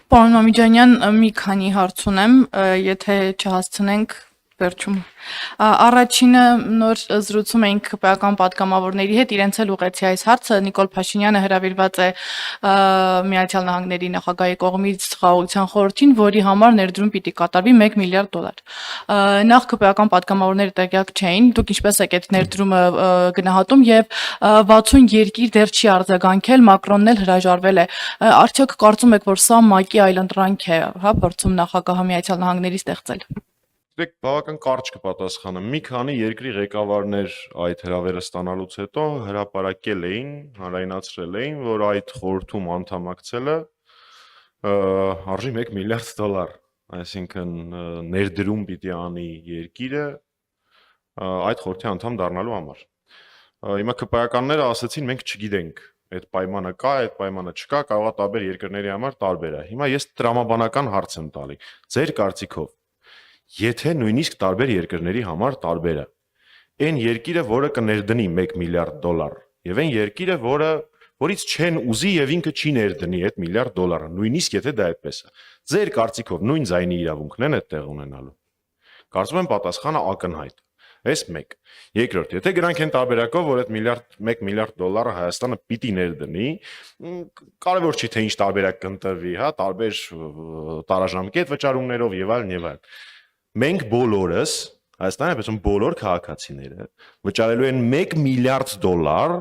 Պարոն Մամիջանյան, մի քանի հարց ունեմ, եթե չհասցնենք վերջում։ Առաջինը նոր զրուցում էինք ԿՊ-ական պատգամավորների հետ, իրենց էլ ուղեցի այս հարցը, Նիկոլ Փաշինյանը հրավիրված է Միացյալ Նահանգների նախագահի կողմից Խաղաղության խորհրդին, որի համար ներդրում պիտի կատարվի 1 միլիարդ դոլար։ Նախ ԿՊ-ական պատգամավորները տեղյակ չէին, դուք ինչպես եք այդ ներդրումը գնահատում եւ 60 երկիր դեռ չի արձագանքել, Մակրոնն էլ հրաժարվել է։ Արդյոք կարծում եք, որ սա ՄԱԿ-ի այլընտրանք է, հա, փորձում նախագահը Միացյալ Նահանգների ստեղծել։ Դեք բավական կարճ կպատասխանեմ։ Մի քանի երկրի ղեկավարներ այդ հրավերը ստանալուց հետո հրապարակել էին, հանրայնացրել էին, որ այդ խորհրդում անդամակցելը արժի 1 միլիարդ դոլար, այսինքն ներդրում պիտի անի երկիրը այդ խորհրդի անդամ դառնալու համար։ Հիմա ԿՊ-ականները ասացին, մենք չգիտենք, այդ պայմանը կա, այդ պայմանը չկա, կարող է տարբեր երկրների համար տարբեր է։ Հիմա ես տրամաբանական հարց եմ տալի։ Ձեր կարծիքով եթե նույնիսկ տարբեր երկրների համար տարբեր է, այն երկիրը, որը կներդնի 1 միլիարդ դոլար, եւ այն երկիրը, որից չեն ուզի եւ ինքը չի ներդնի այդ միլիարդ դոլարը, նույնիսկ եթե դա այդպես է, ձեր կարծիքով նույն ձայնի իրավունքն են այդտեղ ունենալու։ Կարծում եմ պատասխանը ակնհայտ է։ Այս մեկ։ Երկրորդ, եթե գրանք են տարբերակով, որ այդ 1 միլիարդ դոլարը Հայաստանը պիտի ներդնի, կարևոր չի թե ինչ տարբերակ կընտրվի, հա, տարբեր տարաժամկետ վճարումներով եւ այլն եւ այլն։ Մենք բոլորս, Հայաստանի Հանրապետության բոլոր քաղաքացիները վճարելու են 1 միլիարդ դոլար,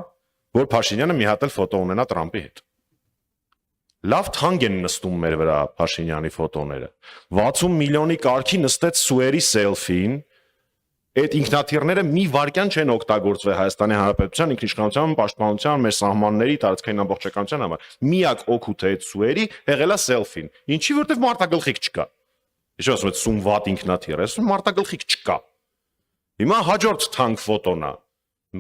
որ Փաշինյանը մի հատ էլ ֆոտո ունենա Տրամպի հետ։ Լավ թանկ են նստում մեր վրա Փաշինյանի ֆոտոները։ 60 միլիոնի կարգի նստեց Սուերի սելֆին, այդ ինքնաթիռները մի վայրկյան չեն օգտագործվել Հայաստանի Հանրապետության ինքնիշխանության, պաշտպանության, մեր սահմանների, տարածքային ամբողջականության համար։ Միակ օգուտը այդ Սուերի եղել է սելֆին։ Ինչի, որտեվ մարտագլխիկ չկա։ Ինչ ասում եք, Սումվատ ինքնաթիռ, այսօր մարտագլխիկ չկա։ Հիմա հաջորդ թանկ ֆոտոն է։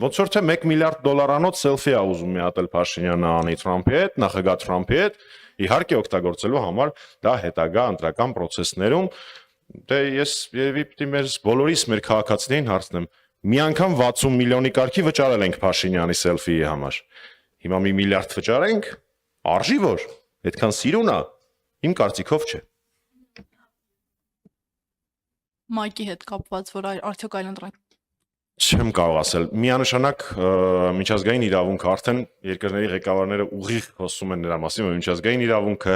Ոնց որ թե 1 միլիարդ դոլարանոց սելֆի է ուզում մի հատ էլ Փաշինյանը անի Թրամփի հետ, նախագահ Թրամփի հետ, իհարկե օգտագործելու համար դա հետագա ընտրական process-ներում, դե ես երևի պիտի մեր քաղաքացիներին հարցնեմ, մի անգամ 60 միլիոնի կարգի վճարել ենք Փաշինյանի սելֆիի համար։ Հիմա 1 միլիարդ վճարենք, արժի որ, այդքան սիրուն է, իմ կարծիքով չէ։ ՄԱԿ-ի հետ կապված, որ արդյոք այլընտրանք Չեմ կարող ասել, միանշանակ միջազգային իրավունքը արդեն երկրների ղեկավարները ուղիղ խոսում են նրա մասին, որ միջազգային իրավունքը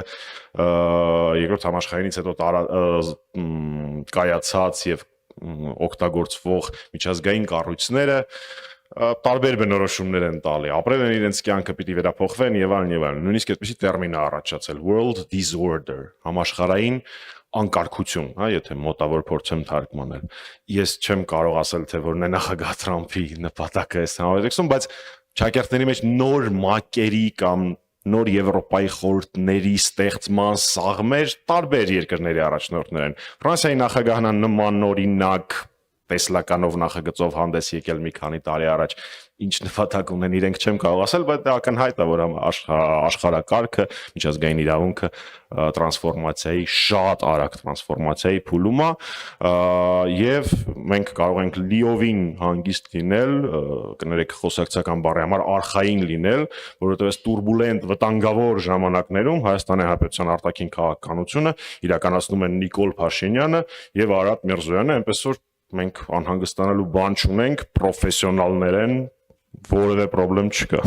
երկրորդ համաշխարհայինից հետո կայացած եւ օգտագործվող միջազգային կառույցները տարբեր բնորոշումներ են տալի, ապրել են իրենց կյանքը պիտի վերափոխվեն եւ այլն եւ այլն։ Նույնիսկ այդպեսի տերմին է առաջացել world disorder, համաշխարհային անկարգություն, հա, եթե մոտավոր փորձեմ թարգմանել։ Ես չեմ կարող ասել, թե որն է նախագահ Թրամփի նպատակը այս համատեքստում, բայց ճակերտների մեջ նոր մակերի կամ նոր Եվրոպայի խորհուրդների ստեղծման սաղմեր տարբեր երկրների առաջնորդներ են։ Ֆրանսիայի նախագահն նման օրինակ տեսլականով նախագծով հանդես եկել մի քանի տարի առաջ, ինչ նպատակ ունեն իրենք չեմ կարող ասել, բայց դա ակնհայտ է, որ աշխարհակարգը, միջազգային իրավունքը տրանսֆորմացիայի շատ արագ տրանսֆորմացիայի փուլում է եւ մենք կարող ենք լիովին հանգիստ լինել, կներեք խոսակցական բառի համար արխային լինել, որովհետեւ այս турբուլենտ վտանգավոր ժամանակներում Հայաստանի Հանրապետության արտաքին քաղաքականությունը իրականացնում են Նիկոլ Փաշինյանը եւ Արադ Միրզոյանը, այնպես որ մենք անհանգստանալու բան չունենք, պրոֆեսիոնալներ են, որևէ խնդրեմ չկա։